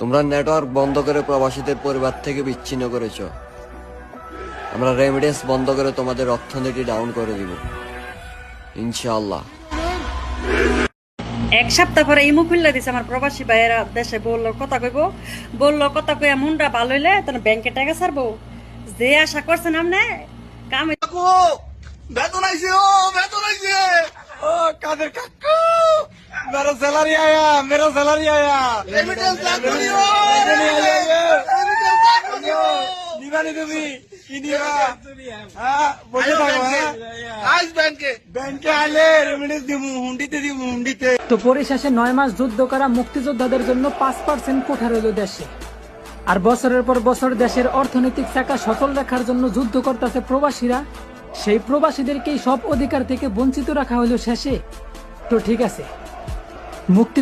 তোমরা নেটওয়ার্ক বন্ধ করে প্রবাসীদের পরিবার থেকে বিচ্ছিন্ন করেছো। আমরা রেমিডেন্স বন্ধ করে তোমাদের অর্থনীতি ডাউন করে দিব ইনশাআল্লাহ। এক সপ্তাহ পরে ইমু খুললে দিছে আমার প্রবাসী ভাইয়েরা দেশে বললো কথা কইয়া মুন্ডা ভালো হইলে তখন ব্যাংকে টাকা ছাড়বো। যে আশা করছেন আপনি কামে বেতন আইছে ও কাদের কাকু मेरा सैलरी आया रेमिटेंस ला करियो নিবানি তুমি কি দিবা হ্যাঁ বসে থাকো আজ ব্যাংকে আলে রেমিটেন্স দিমু হুন্ডিতে। তো পরিশেষে 9 মাস যুদ্ধ করা মুক্তিযোদ্ধাদের জন্য 5% কোঠা রইল দেশে। আর বছরের পর বছর দেশের অর্থনৈতিক চাকা সচল রাখার জন্য যুদ্ধ করতেছে প্রবাসীরা। সেই প্রবাসীদেরকেই সব অধিকার থেকে বঞ্চিত রাখা হলো শেষে। তো ঠিক আছে, মুক্তি